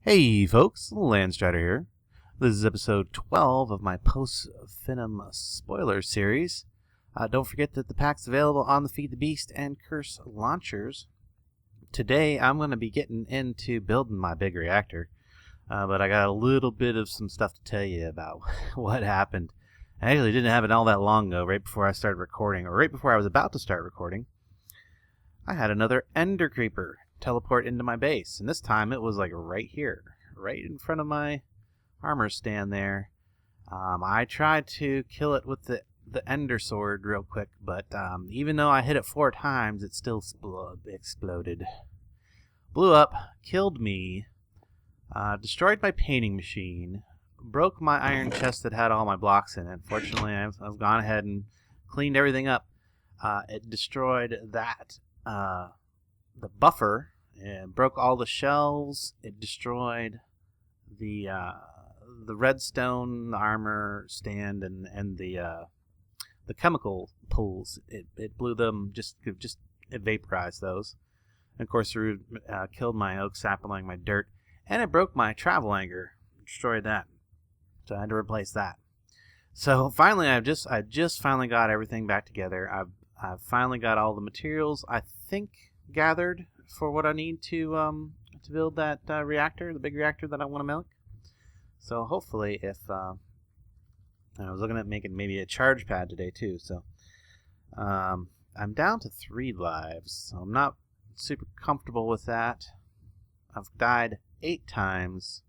Hey folks, Landstryder here. This is episode 12 of my post-Finem spoiler series. Don't forget that the pack's available on the Feed the Beast and Curse launchers. Today I'm going to be getting into building my big reactor, but I got a little bit of some stuff to tell you about what happened. I actually didn't have it all that long ago, right before I started recording, or right before I was about to start recording. I had another Ender Creeper teleport into my base, and this time it was like right here, right in front of my armor stand there. I tried to kill it with the Ender Sword real quick, but even though I hit it 4 times, it still exploded. Blew up, killed me, destroyed my painting machine, broke my iron chest that had all my blocks in it. Fortunately, I've gone ahead and cleaned everything up. It destroyed that the buffer and broke all the shelves. It destroyed the redstone armor stand and the chemical pools. It blew them, just it vaporized those. And of course, it killed my oak sapling, my dirt, and it broke my travel anchor. Destroyed that, so I had to replace that. So finally, I just finally got everything back together. I've finally got all the materials, I think, gathered for what I need to build that reactor, the big reactor that I want to make. So hopefully, if I was looking at making maybe a charge pad today too. So I'm down to 3 lives, so I'm not super comfortable with that. I've died 8 times,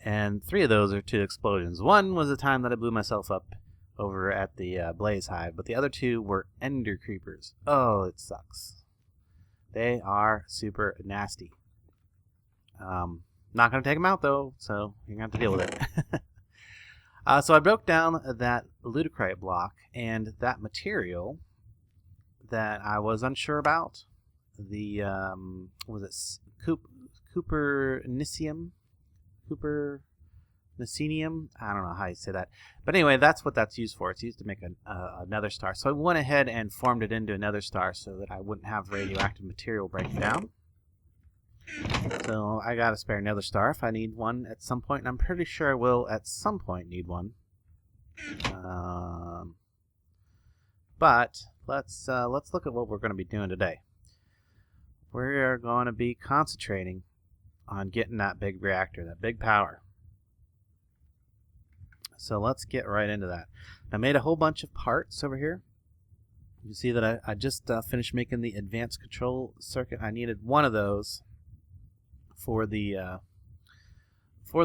and 3 of those are to explosions. One was the time that I blew myself up over at the Blaze Hive, but the other 2 were Ender Creepers. Oh, it sucks. They are super nasty. Not going to take them out, though, so you're going to have to deal with it. So I broke down that ludicrite block and that material that I was unsure about. The, was it Cooper-Nicium? Cooper-Nicenium? I don't know how you say that. But anyway, that's what that's used for. It's used to make another star. So I went ahead and formed it into another star so that I wouldn't have radioactive material break down. So I got to spare another star if I need one at some point, and I'm pretty sure I will at some point need one. But let's look at what we're going to be doing today. We're going to be concentrating on getting that big reactor, that big power. So let's get right into that. I made a whole bunch of parts over here. You see that I just finished making the advanced control circuit. I needed one of those for the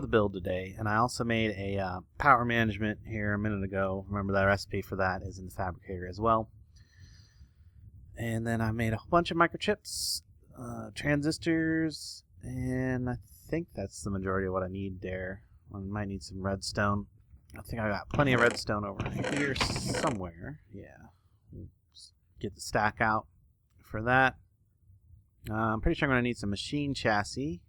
build today, and I also made a power management here a minute ago. Remember, that recipe for that is in the fabricator as well. And then I made a whole bunch of microchips, transistors, and I think that's the majority of what I need there. I might need some redstone. I think I got plenty of redstone over here somewhere. Yeah. Just get the stack out for that. I'm pretty sure I'm going to need some machine chassis.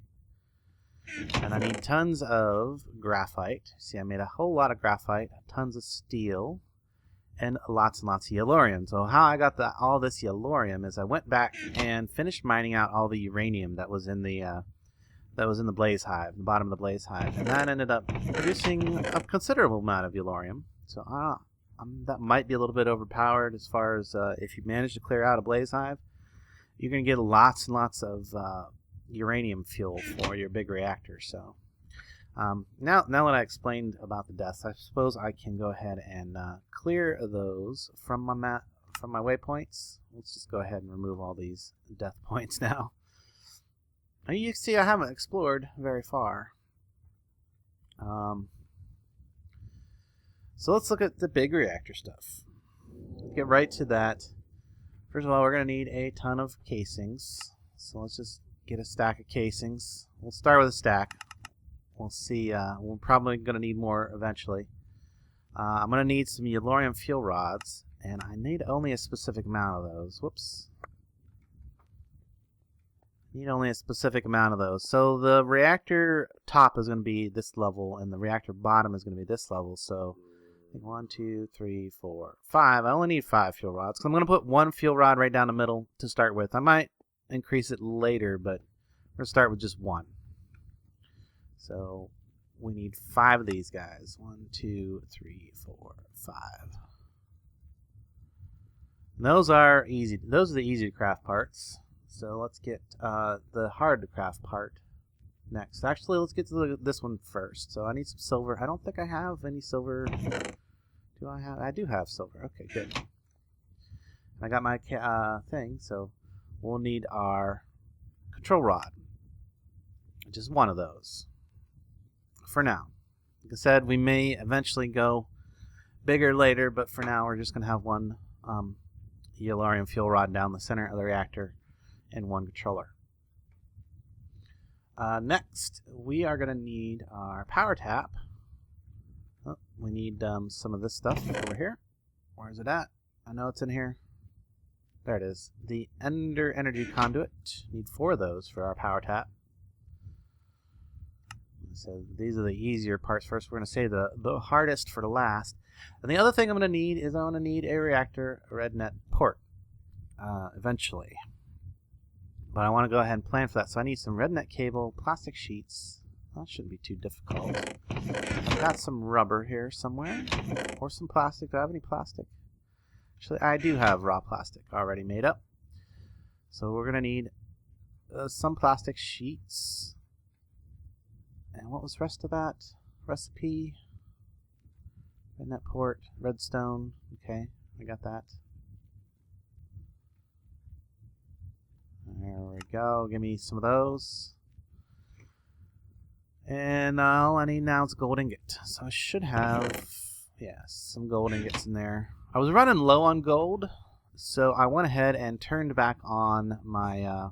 And I need tons of graphite. See, I made a whole lot of graphite, tons of steel, and lots of yellorium. So how I got all this yellorium is I went back and finished mining out all the uranium that was in the Blaze Hive, the bottom of the Blaze Hive, and that ended up producing a considerable amount of yellorium. So that might be a little bit overpowered as far as if you manage to clear out a Blaze Hive, you're going to get lots and lots of uranium fuel for your big reactor. So now that I explained about the deaths, I suppose I can go ahead and clear those from my waypoints. Let's just go ahead and remove all these death points now. And you can see I haven't explored very far. So let's look at the big reactor stuff. Get right to that. First of all, we're going to need a ton of casings. So let's just get a stack of casings. We'll start with a stack. We'll see. We're probably going to need more eventually. I'm going to need some yellorium fuel rods, and I need only a specific amount of those. Whoops. Need only a specific amount of those. So the reactor top is going to be this level, and the reactor bottom is going to be this level. So 1, 2, 3, 4, 5. I only need 5 fuel rods. So I'm going to put 1 fuel rod right down the middle to start with. I might increase it later, but we're going to start with just 1. So we need 5 of these guys. 1, 2, 3, 4, 5. And those are easy. Those are the easy to craft parts. So let's get the hard to craft part next. Actually, let's get to this one first. So I need some silver. I don't think I have any silver. Do I have? I do have silver. Okay, good. I got my thing. So we'll need our control rod. Just one of those. For now. Like I said, we may eventually go bigger later, but for now we're just going to have one Yellorium fuel rod down the center of the reactor and one controller. Next, we are going to need our power tap. Oh, we need some of this stuff over here. Where is it at? I know it's in here. There it is. The Ender Energy Conduit. Need 4 of those for our power tap. So these are the easier parts first. We're going to save the hardest for the last. And the other thing I'm going to need is I'm going to need a reactor RedNet port eventually. But I want to go ahead and plan for that. So I need some RedNet cable, plastic sheets. That shouldn't be too difficult. I've got some rubber here somewhere. Or some plastic. Do I have any plastic? Actually, I do have raw plastic already made up. So we're going to need some plastic sheets. And what was the rest of that? Recipe. RedNet port. Redstone. Okay, I got that. There we go. Give me some of those. And all I need now is a gold ingot. So I should have, some gold ingots in there. I was running low on gold, so I went ahead and turned back on my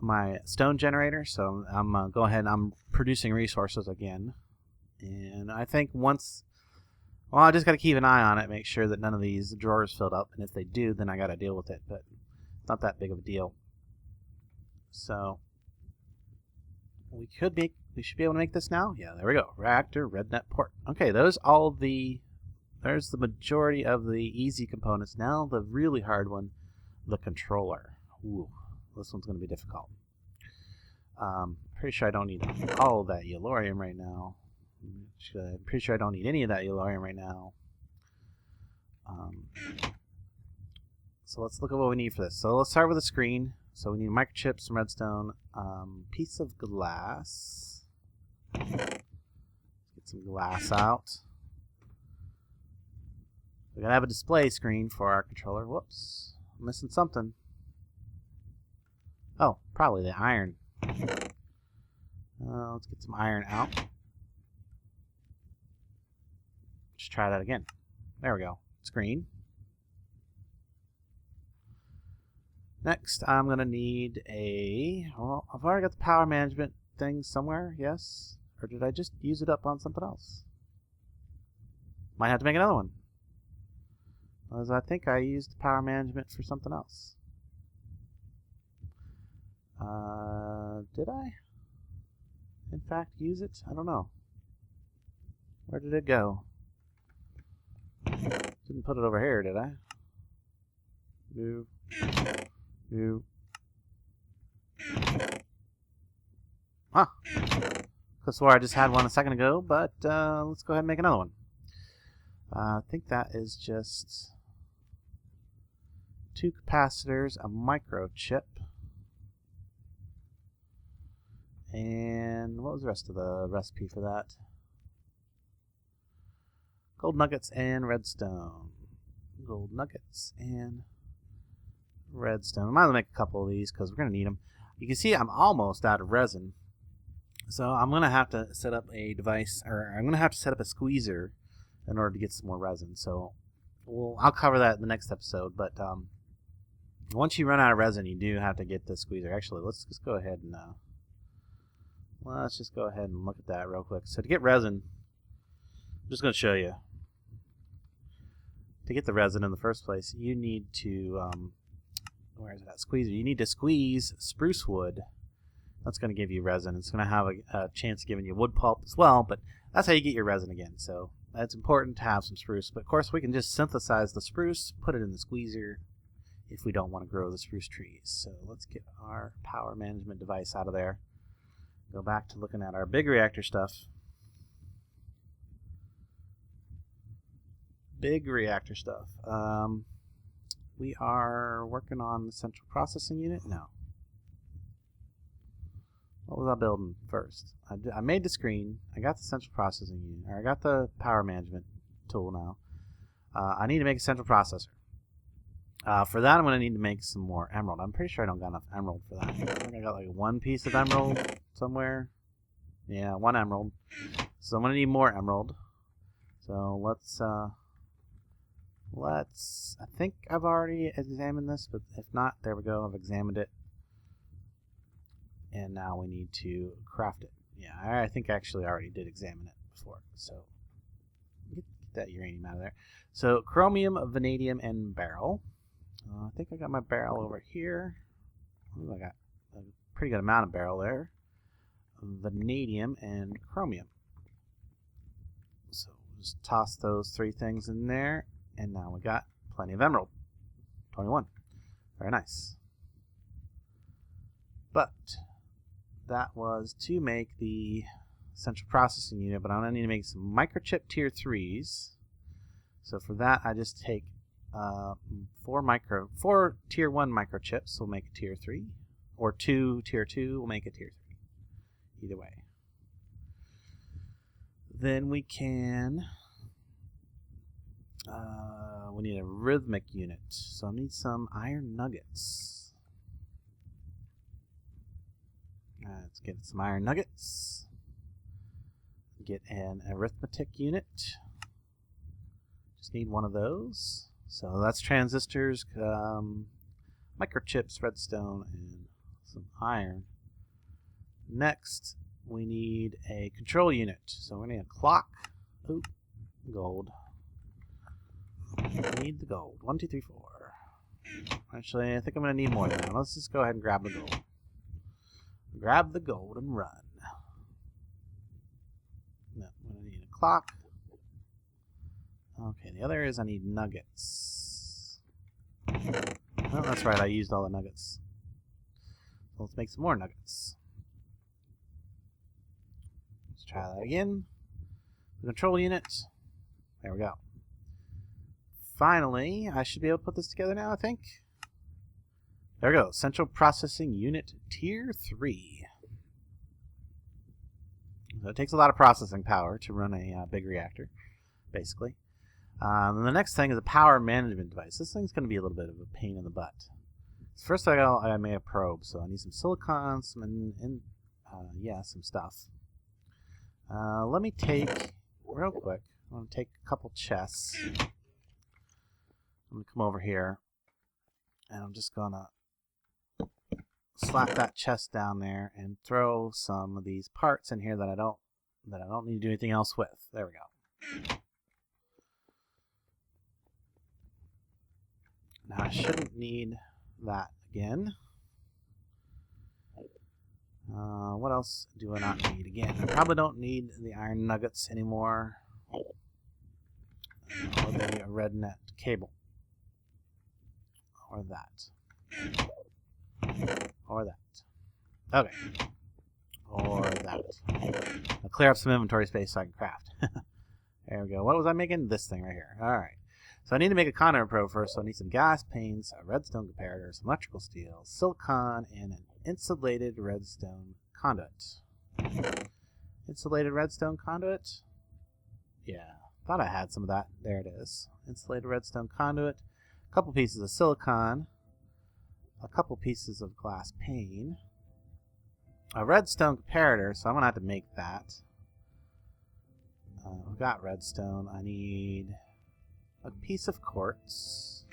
my stone generator. So I'm go ahead and I'm producing resources again. And I think once, well, I just got to keep an eye on it, make sure that none of these drawers filled up. And if they do, then I got to deal with it. But it's not that big of a deal. So we should be able to make this now. Yeah, there we go. Reactor RedNet port. Okay, there's the majority of the easy components. Now the really hard one, the controller. Ooh, this one's going to be difficult. Pretty sure I don't need all of that Yellorium right now. I'm pretty sure I don't need any of that Yellorium right now. So let's look at what we need for this. So let's start with the screen. So we need microchips, some redstone, piece of glass. Get some glass out. We gotta have a display screen for our controller. Whoops, I'm missing something. Oh, probably the iron. Let's get some iron out. Just try that again. There we go. Screen. Next, I'm going to need well, I've already got the power management thing somewhere, yes? Or did I just use it up on something else? Might have to make another one. Because I think I used the power management for something else. Did I, in fact, use it? I don't know. Where did it go? Didn't put it over here, did I? No. No. Huh. Could swear I just had one a second ago, but let's go ahead and make another one. I think that is just 2 capacitors, a microchip, and what was the rest of the recipe for that? Gold nuggets and redstone. Gold nuggets and redstone. I might as well make a couple of these because we're going to need them. You can see I'm almost out of resin. So I'm going to have to set up a device, or I'm going to have to set up a squeezer in order to get some more resin. So I'll cover that in the next episode. But once you run out of resin, you do have to get the squeezer. Actually, let's just go ahead and look at that real quick. So to get resin, I'm just going to show you. To get the resin in the first place, you need to where is that squeezer? You need to squeeze spruce wood. That's going to give you resin. It's going to have a chance of giving you wood pulp as well, but that's how you get your resin again. So it's important to have some spruce. But of course, we can just synthesize the spruce, put it in the squeezer if we don't want to grow the spruce trees. So let's get our power management device out of there. Go back to looking at our big reactor stuff. Big reactor stuff. We are working on the central processing unit? No. What was I building first? I made the screen. I got the central processing unit. Or I got the power management tool now. I need to make a central processor. For that, I'm going to need to make some more emerald. I'm pretty sure I don't got enough emerald for that. I think I got like one piece of emerald somewhere. Yeah, one emerald. So I'm going to need more emerald. So let's, I think I've already examined this, but if not, there we go. I've examined it. And now we need to craft it. Yeah, I think I actually already did examine it before. So get that uranium out of there. So chromium, vanadium, and beryl. I think I got my beryl over here. Ooh, I got a pretty good amount of beryl there. Vanadium and chromium. So just toss those three things in there. And now we got plenty of emerald. 21. Very nice. But that was to make the central processing unit, but I'm going to need to make some microchip tier 3s. So for that, I just take 4 tier 1 microchips will make a tier 3, or 2 tier 2 will make a tier 3. Either way. Then we can we need a rhythmic unit, so I need some iron nuggets. Let's get some iron nuggets. Get an arithmetic unit. Just need one of those. So that's transistors, microchips, redstone, and some iron. Next, we need a control unit. So we need a clock. Ooh, gold. We need the gold. 1, 2, 3, 4. Actually, I think I'm going to need more than that. Let's just go ahead and grab the gold. Grab the gold and run. No, I'm going to need a clock. Okay, the other is I need nuggets. Oh, that's right, I used all the nuggets. So let's make some more nuggets. Let's try that again. The control unit. There we go. Finally, I should be able to put this together now, I think. There we go. Central Processing Unit Tier 3. So it takes a lot of processing power to run a big reactor, basically. And the next thing is a power management device. This thing's going to be a little bit of a pain in the butt. So first, I made a probe, so I need some silicon, some stuff. Let me take, real quick, I'm going to take a couple chests. I'm going to come over here, and I'm just going to slap that chest down there and throw some of these parts in here that I don't need to do anything else with. There we go. Now I shouldn't need that again. What else do I not need again? I probably don't need the iron nuggets anymore. Or the red net cable. Or that. Or that. Okay. Or that. I'll clear up some inventory space so I can craft. There we go. What was I making? This thing right here. Alright. So I need to make a conduit probe first, so I need some gas paints, a redstone comparator, some electrical steel, silicon, and an insulated redstone conduit. Insulated redstone conduit? Yeah. Thought I had some of that. There it is. Insulated redstone conduit. A couple pieces of silicon. A couple pieces of glass pane. A redstone comparator, so I'm going to have to make that. I've got redstone. I need a piece of quartz.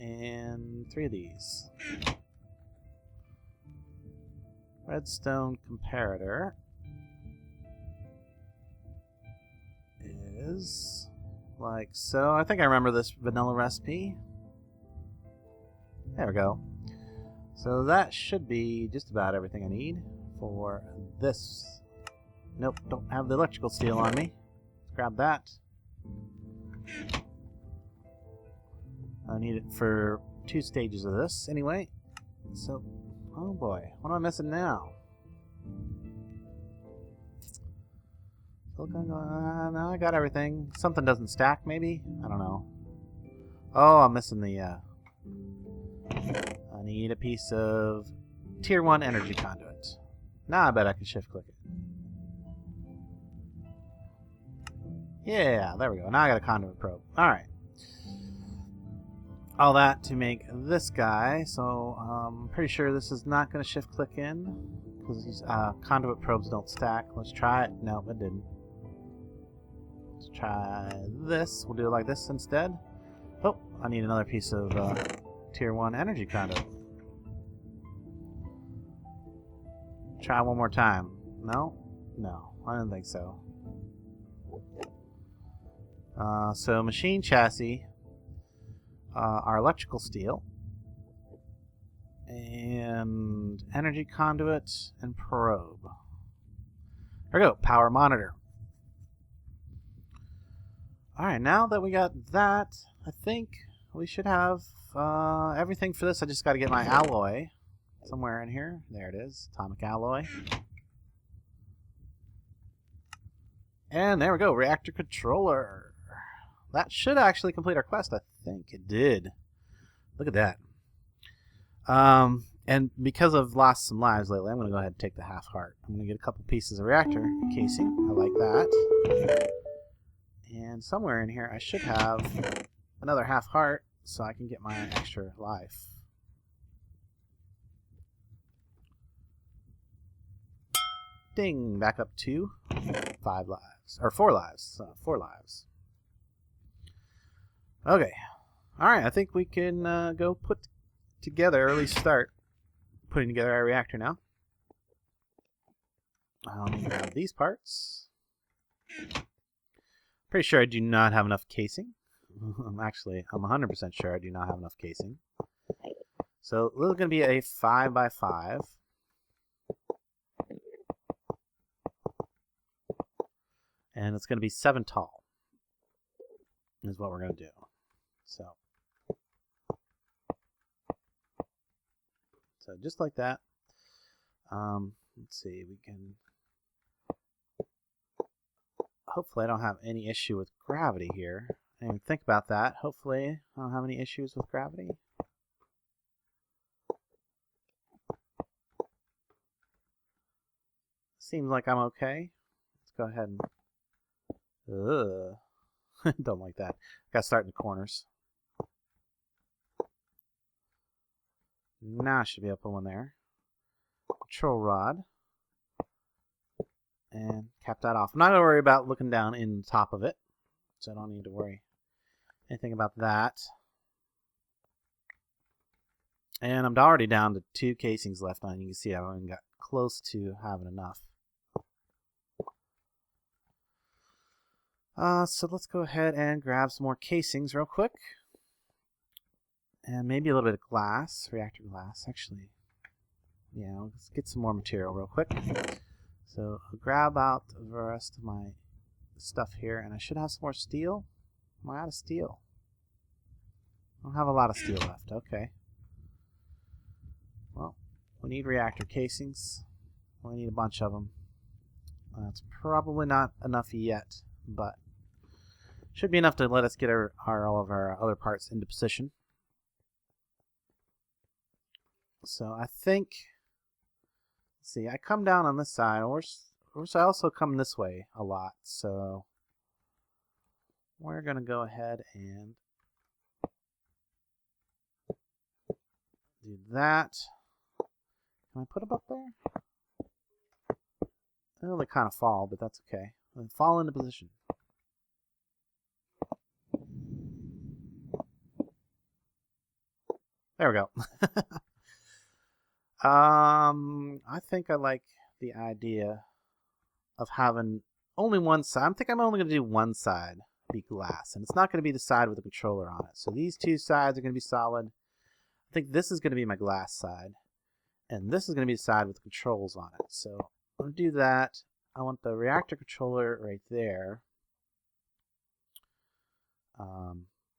And 3 of these. Redstone comparator is like so. I think I remember this vanilla recipe. There we go. So that should be just about everything I need for this. Nope, don't have the electrical steel on me. Let's grab that. I need it for 2 stages of this anyway. So, oh boy, what am I missing now? Silicon, no, I got everything. Something doesn't stack, maybe? I don't know. Oh, I'm missing the, I need a piece of Tier 1 energy conduit. Now I bet I can shift click it. Yeah, there we go. Now I got a conduit probe. Alright. All that to make this guy, so I'm pretty sure this is not going to shift click in, because these conduit probes don't stack. Let's try it. Nope, it didn't. Let's try this. We'll do it like this instead. Oh, I need another piece of Tier 1 energy conduit. Try one more time. No? No, I didn't think so. So machine chassis, our electrical steel, and energy conduit and probe. There we go, power monitor. Alright, now that we got that, I think we should have everything for this. I just got to get my alloy somewhere in here. There it is, atomic alloy. And there we go, reactor controller. That should actually complete our quest. I think it did. Look at that. And because I've lost some lives lately, I'm going to go ahead and take the half heart. I'm going to get a couple pieces of reactor casing. I like that. And somewhere in here, I should have another half heart so I can get my extra life. Ding! Back up to 5 lives. Or 4 lives. 4 lives. Okay. Alright, I think we can go put together, or at least start putting together our reactor now. I'll need to grab these parts. Pretty sure I do not have enough casing. I'm 100% sure I do not have enough casing. So this is going to be a 5x5. And it's going to be 7 tall. Is what we're going to do. So just like that. Let's see, we can... Hopefully I don't have any issue with gravity here. I didn't even think about that. Hopefully I don't have any issues with gravity. Seems like I'm okay. Let's go ahead and... Don't like that. Gotta start in the corners. Now I should be able to put one there. Control rod. And cap that off. I'm not going to worry about looking down in the top of it. So I don't need to worry anything about that. And I'm already down to 2 casings left on. You can see I've only got close to having enough. So let's go ahead and grab some more casings real quick. And maybe a little bit of glass, reactor glass, actually. Yeah, let's get some more material real quick. So I'll grab out the rest of my stuff here, and I should have some more steel. Am I out of steel? I don't have a lot of steel left, okay. Well, we need reactor casings. We need a bunch of them. That's probably not enough yet, but should be enough to let us get all of our other parts into position. So I think, let's see, I come down on this side, or I also come this way a lot, so we're going to go ahead and do that. Can I put them up there? Well, they kind of fall, but that's okay. They fall into position. There we go. I think I like the idea of having only one side. I think I'm only going to do one side be glass, and it's not going to be the side with the controller on it. So these 2 sides are going to be solid. I think this is going to be my glass side, and this is going to be the side with the controls on it. So I'm going to do that. I want the reactor controller right there.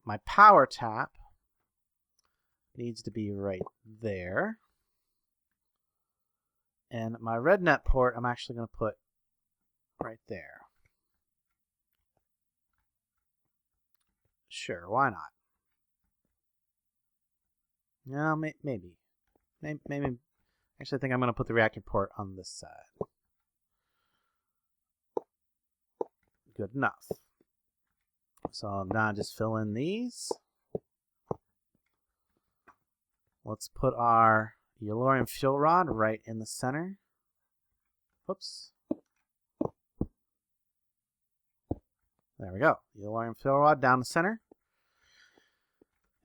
My power tap needs to be right there. And my red net port I'm actually going to put right there. Sure, why not? No, maybe. Maybe. Actually, I think I'm going to put the reactor port on this side. Good enough. So now just fill in these. Let's put our Yellorium fuel rod right in the center. Whoops. There we go. Yellorium fuel rod down the center.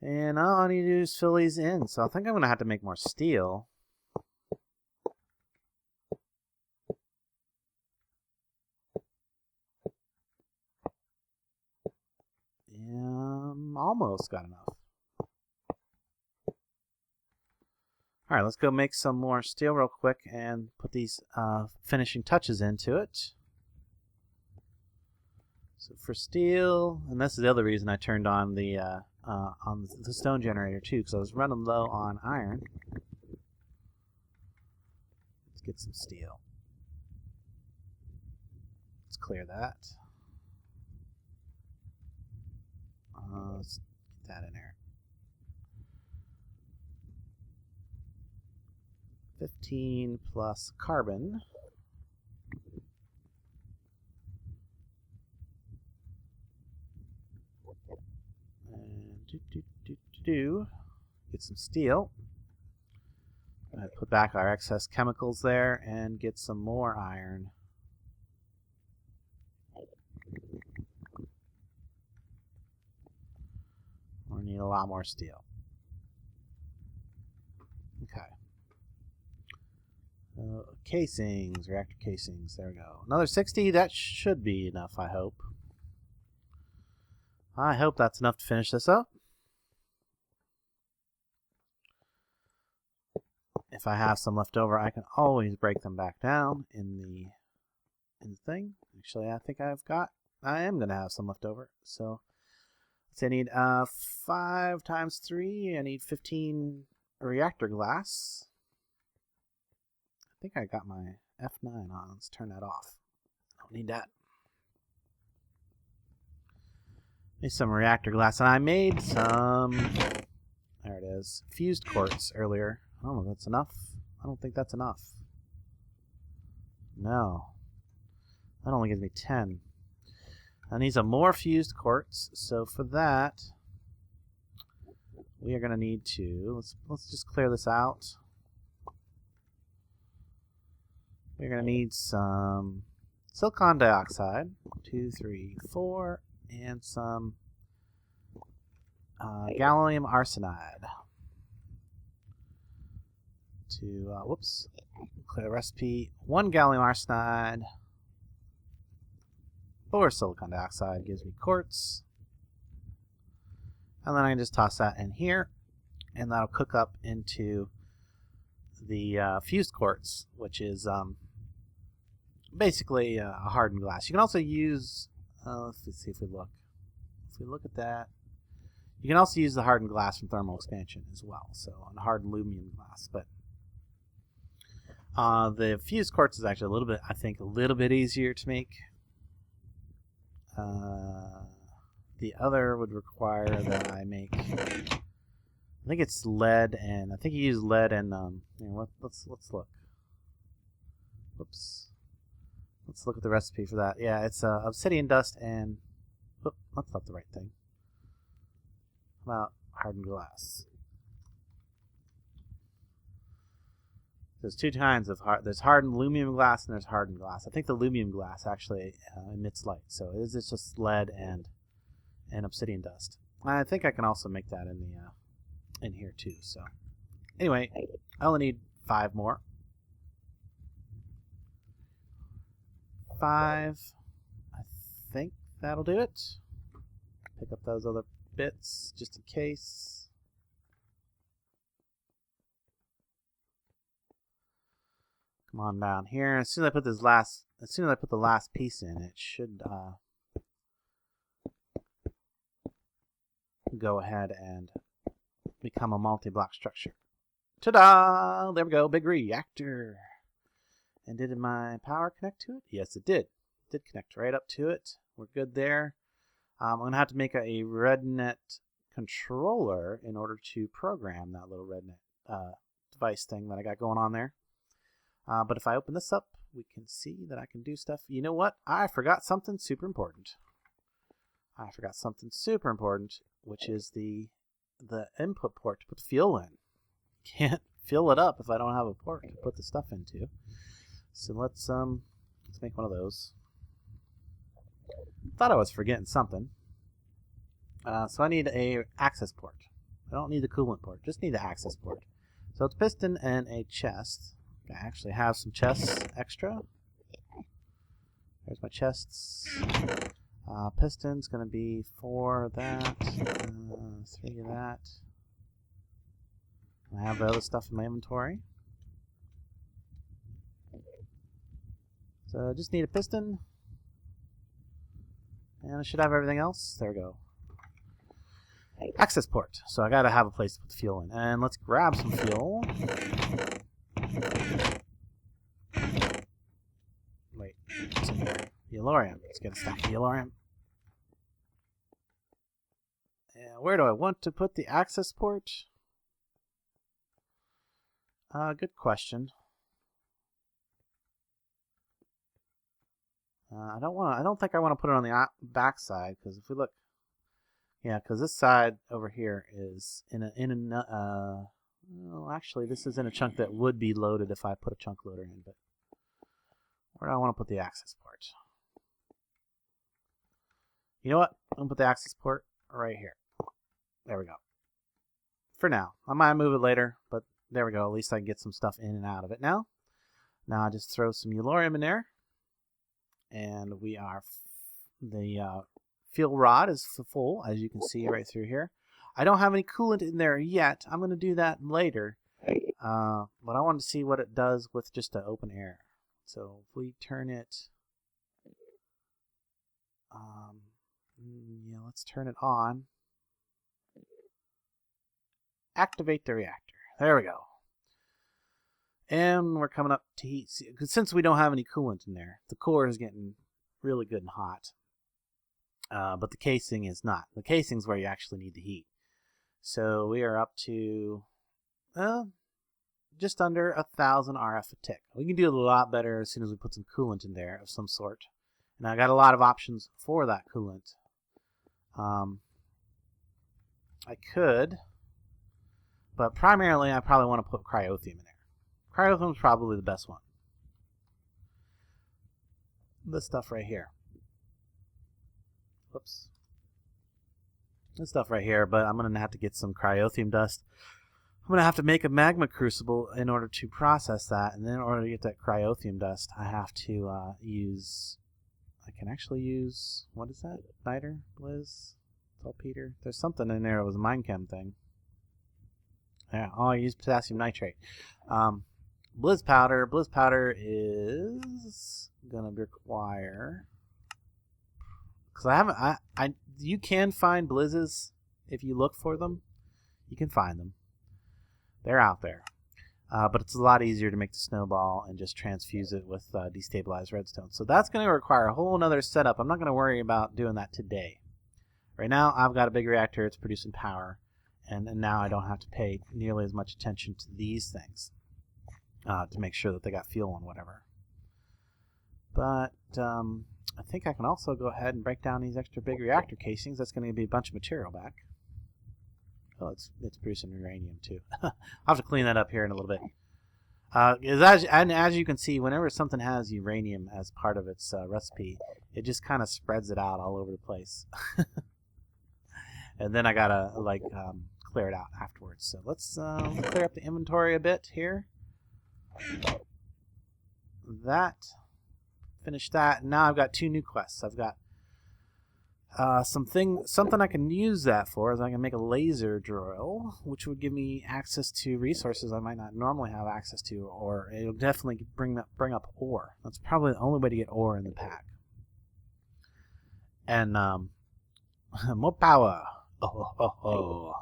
And all I need to do is fill these in. So I think I'm going to have to make more steel. Almost got enough. Alright, let's go make some more steel real quick and put these finishing touches into it. So for steel, and this is the other reason I turned on the stone generator too, because I was running low on iron. Let's get some steel. Let's clear that. Let's get that in there. 15 plus carbon. And get some steel. Put back our excess chemicals there and get some more iron. We need a lot more steel. Okay. Casings, reactor casings. There we go. Another 60. That should be enough, I hope. I hope that's enough to finish this up. If I have some left over, I can always break them back down in the thing. Actually, I think I am going to have some left over. So let's say I need 5 times 3. I need 15 reactor glass. I think I got my F9 on. Let's turn that off. I don't need that. Need some reactor glass. And I made some, there it is, fused quartz earlier. I don't know if that's enough. I don't think that's enough. No. That only gives me 10. I need some more fused quartz. So for that, we are going to need to, let's just clear this out. We're going to need some silicon dioxide, 2, 3, 4, and some gallium arsenide. Whoops, clear the recipe. 1 gallium arsenide, 4 silicon dioxide gives me quartz. And then I can just toss that in here, and that'll cook up into the fused quartz, which is basically a hardened glass. You can also use, let's see if we look. If we look at that, you can also use the hardened glass from thermal expansion as well. So on hardened aluminum glass, but the fused quartz is actually a little bit, I think, a little bit easier to make. The other would require that I make, I think it's lead, and I think you use lead and let's look. Whoops. Let's look at the recipe for that. Yeah, it's obsidian dust and, oh, that's not the right thing. How about hardened glass? There's 2 kinds of there's hardened aluminum glass and there's hardened glass. I think the aluminum glass actually emits light, so it's just lead and obsidian dust. I think I can also make that in here too. So anyway, I only need 5 more. 5. I think that'll do it. Pick up those other bits just in case. Come on down here. As soon as I put the last piece in, it should go ahead and become a multi-block structure. Ta-da! There we go, big reactor. And did my power connect to it? Yes, it did. It did connect right up to it. We're good there. I'm going to have to make a RedNet controller in order to program that little RedNet device thing that I got going on there. But if I open this up, we can see that I can do stuff. You know what? I forgot something super important. Which is the input port to put the fuel in. Can't fill it up if I don't have a port to put the stuff into. So let's make one of those. Thought I was forgetting something. So I need a access port. I don't need the coolant port, just need the access port. So it's piston and a chest. I actually have some chests extra. There's my chests. Piston's going to be 4 of that, 3 of that. I have the other stuff in my inventory. So I just need a piston. And I should have everything else. There we go. Access port. So I got to have a place to put the fuel in. And let's grab some fuel. Wait, what's in here? Yellorium. Let's get a stack of Yellorium. And where do I want to put the access port? Good question. I don't think I want to put it on the back side, because if we look, yeah, because this side over here is well, actually this is in a chunk that would be loaded if I put a chunk loader in, but where do I want to put the access port? You know what? I'm going to put the access port right here. There we go. For now. I might move it later, but there we go. At least I can get some stuff in and out of it now. Now I just throw some Yellorium in there. And we are, the fuel rod is full, as you can see right through here. I don't have any coolant in there yet. I'm going to do that later. But I wanted to see what it does with just the open air. So if we turn it, yeah, let's turn it on. Activate the reactor. There we go. And we're coming up to heat. Since we don't have any coolant in there, the core is getting really good and hot. But the casing is not. The casing is where you actually need the heat. So we are up to just under 1,000 RF a tick. We can do a lot better as soon as we put some coolant in there of some sort. And I got a lot of options for that coolant. I could, but primarily I probably want to put cryothium in there. Cryothium is probably the best one. This stuff right here. Whoops. This stuff right here, but I'm going to have to get some cryothium dust. I'm going to have to make a magma crucible in order to process that, and then in order to get that cryothium dust, I have to use... I can actually use... What is that? Niter? Blizz? Saltpeter? There's something in there that was a Minechem thing. Yeah, oh, I use potassium nitrate. Blizz powder. Blizz powder is gonna require, because I haven't. You can find blizzes if you look for them. You can find them. They're out there, but it's a lot easier to make the snowball and just transfuse it with destabilized redstone. So that's going to require a whole another setup. I'm not going to worry about doing that today. Right now, I've got a big reactor. It's producing power, and now I don't have to pay nearly as much attention to these things. To make sure that they got fuel and whatever. But I think I can also go ahead and break down these extra big reactor casings. That's going to be a bunch of material back. Oh, it's producing uranium too. I'll have to clean that up here in a little bit. As you can see, whenever something has uranium as part of its recipe, it just kind of spreads it out all over the place. And then I gotta clear it out afterwards. So let's clear up the inventory a bit here. That, finish that. Now I've got 2 new quests. I've got something I can use that for is I can make a laser drill, which would give me access to resources I might not normally have access to, or it'll definitely bring up ore. That's probably the only way to get ore in the pack. And more power. Oh.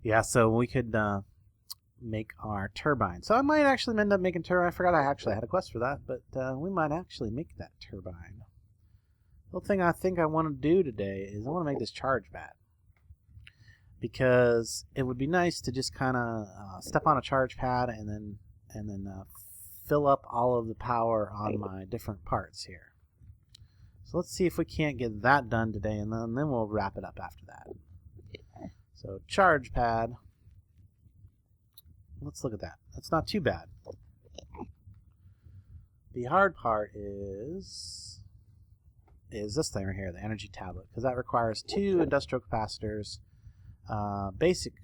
Yeah, so we could make our turbine. So I might actually end up making turbine. I forgot I actually had a quest for that, but we might actually make that turbine. The thing I think I want to do today is I want to make this charge pad, because it would be nice to just kind of step on a charge pad and then fill up all of the power on my different parts here. So let's see if we can't get that done today, and then we'll wrap it up after that. So charge pad. Let's look at that. That's not too bad. The hard part is this thing right here, the energy tablet, because that requires 2 industrial capacitors, basic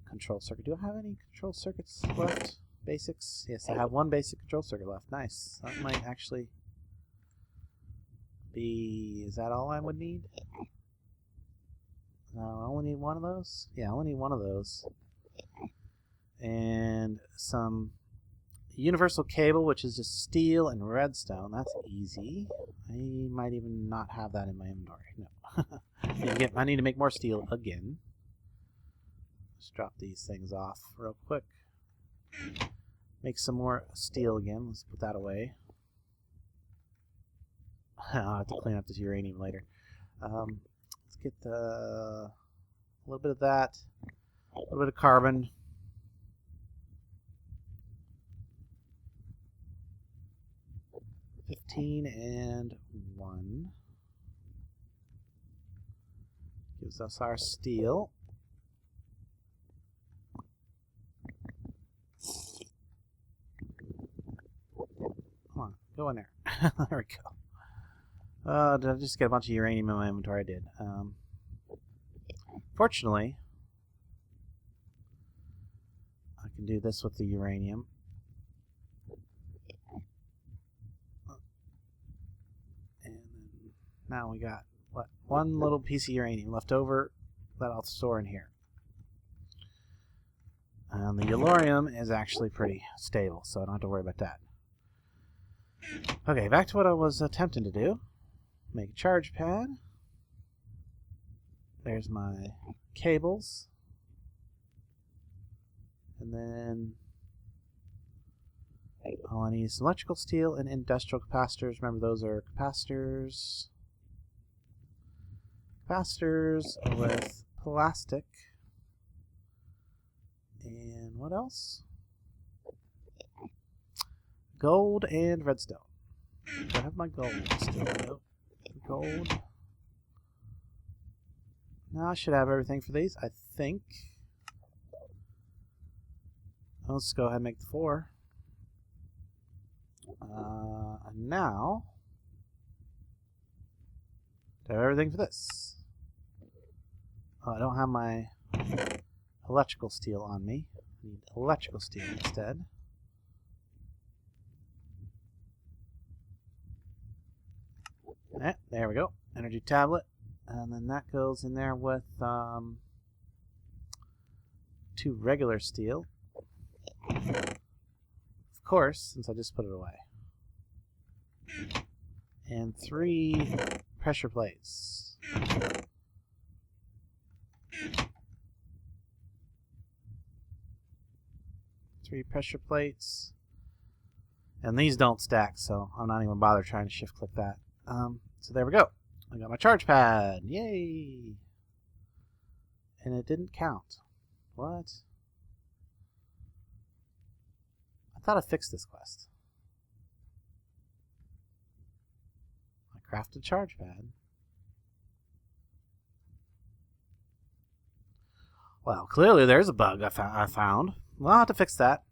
control circuit. Do I have any control circuits left? Basics? Yes, I have 1 basic control circuit left. Nice. That might actually be... Is that all I would need? No, I only need 1 of those? Yeah, I only need 1 of those. And some universal cable, which is just steel and redstone. That's easy. I might even not have that in my inventory. No. I need to make more steel again. Let's drop these things off real quick. Make some more steel again. Let's put that away. I'll have to clean up this uranium later. Let's get a little bit of that, a little bit of carbon. $15 and 1 gives us our steel. Come on, go in there. There we go. Did I just get a bunch of uranium in my inventory? I did. Fortunately, I can do this with the uranium. And then now we got, what, 1 little piece of uranium left over that I'll store in here. And the yellorium is actually pretty stable, so I don't have to worry about that. Okay, back to what I was attempting to do. Make a charge pad. There's my cables. And then all I need is some electrical steel and industrial capacitors. Remember, those are capacitors. Capacitors with plastic. And what else? Gold and redstone. Do I have my gold still? Nope. Gold. Now I should have everything for these, I think. Let's go ahead and make the 4. Now, do I have everything for this? Oh, I don't have my electrical steel on me. I need electrical steel instead. There we go. Energy tablet. And then that goes in there with 2 regular steel. Of course, since I just put it away. And 3 pressure plates. 3 pressure plates. And these don't stack, so I'm not even bother trying to shift click that. So there we go. I got my charge pad. Yay! And it didn't count. What? I thought I fixed this quest. I crafted a charge pad. Well, clearly there's a bug I found. Well, I'll have to fix that.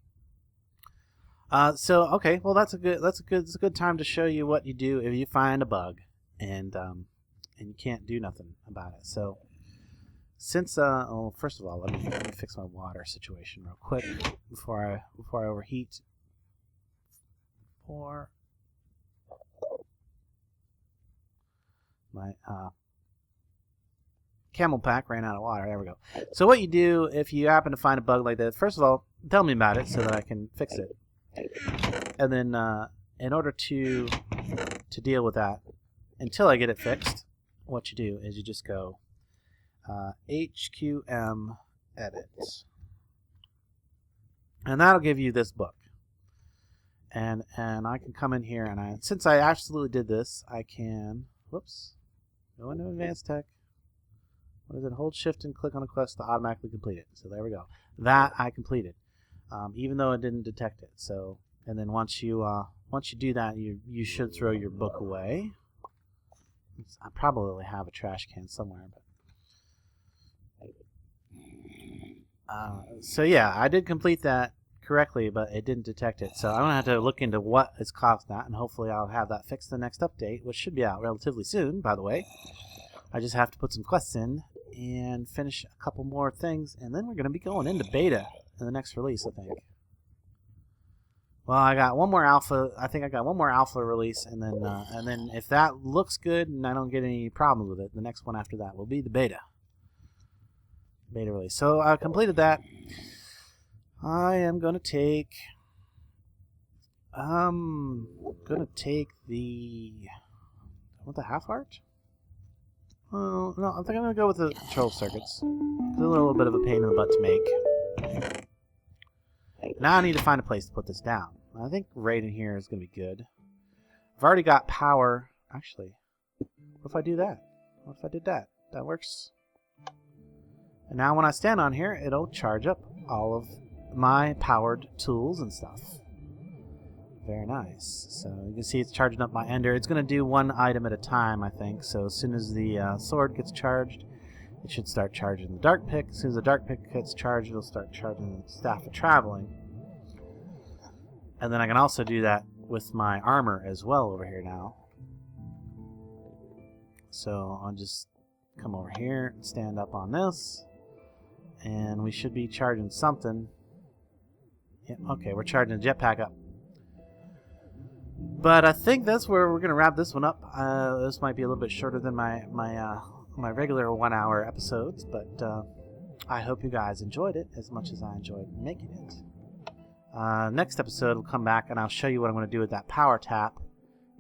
So okay, well that's a good time to show you what you do if you find a bug and you can't do nothing about it. So since well, first of all, let me fix my water situation real quick before I overheat. For my camel pack ran out of water. There we go. So what you do if you happen to find a bug like that, first of all, tell me about it so that I can fix it. And then in order to deal with that, until I get it fixed, what you do is you just go HQM edit. And that'll give you this book. And I can come in here and since I absolutely did this, I can, whoops, Go into advanced tech. What is it? Hold shift and click on a quest to automatically complete it. So there we go. That I completed, even though it didn't detect it. So, and then once you do that, you should throw your book away. I probably have a trash can somewhere, but so yeah, I did complete that correctly, but it didn't detect it. So I'm gonna have to look into what has caused that, and hopefully I'll have that fixed in the next update, which should be out relatively soon, by the way. I just have to put some quests in and finish a couple more things, and then we're gonna be going into beta in the next release, I think. Well, I got one more alpha. I think I got one more alpha release, and then if that looks good and I don't get any problems with it, the next one after that will be the beta release. So I completed that. I am gonna take the half heart. Oh no, I think I'm gonna go with the control circuits. It's a little bit of a pain in the butt to make. Now I need to find a place to put this down. I think right in here is going to be good. I've already got power. Actually, what if I do that? What if I did that? That works. And now when I stand on here, it'll charge up all of my powered tools and stuff. Very nice. So you can see it's charging up my ender. It's going to do one item at a time, I think. So as soon as the sword gets charged, it should start charging the dark pick. As soon as the dark pick gets charged, it'll start charging the staff of traveling. And then I can also do that with my armor as well over here now. So I'll just come over here and stand up on this. And we should be charging something. Yeah, okay, we're charging the jetpack up. But I think that's where we're going to wrap this one up. This might be a little bit shorter than my regular 1 hour episodes, but I hope you guys enjoyed it as much as I enjoyed making it. Next episode we'll come back and I'll show you what I'm going to do with that power tap,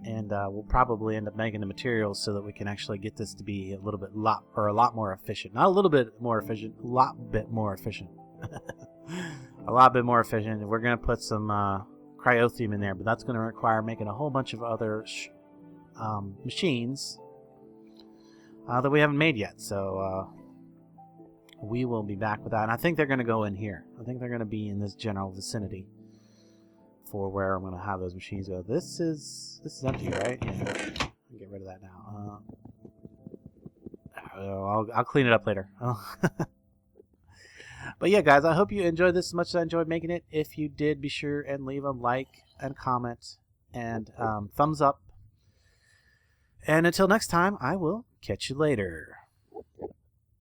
and we'll probably end up making the materials so that we can actually get this to be a lot more efficient. Not a little bit more efficient, a lot bit more efficient. A lot bit more efficient. We're going to put some cryotheme in there, but that's going to require making a whole bunch of other machines that we haven't made yet, so we will be back with that. And I think they're going to go in here. I think they're going to be in this general vicinity for where I'm going to have those machines go. This is empty, right? Yeah. I'll get rid of that now. I'll clean it up later. But yeah, guys, I hope you enjoyed this as much as I enjoyed making it. If you did, be sure and leave a like and comment and thumbs up. And until next time, I will catch you later.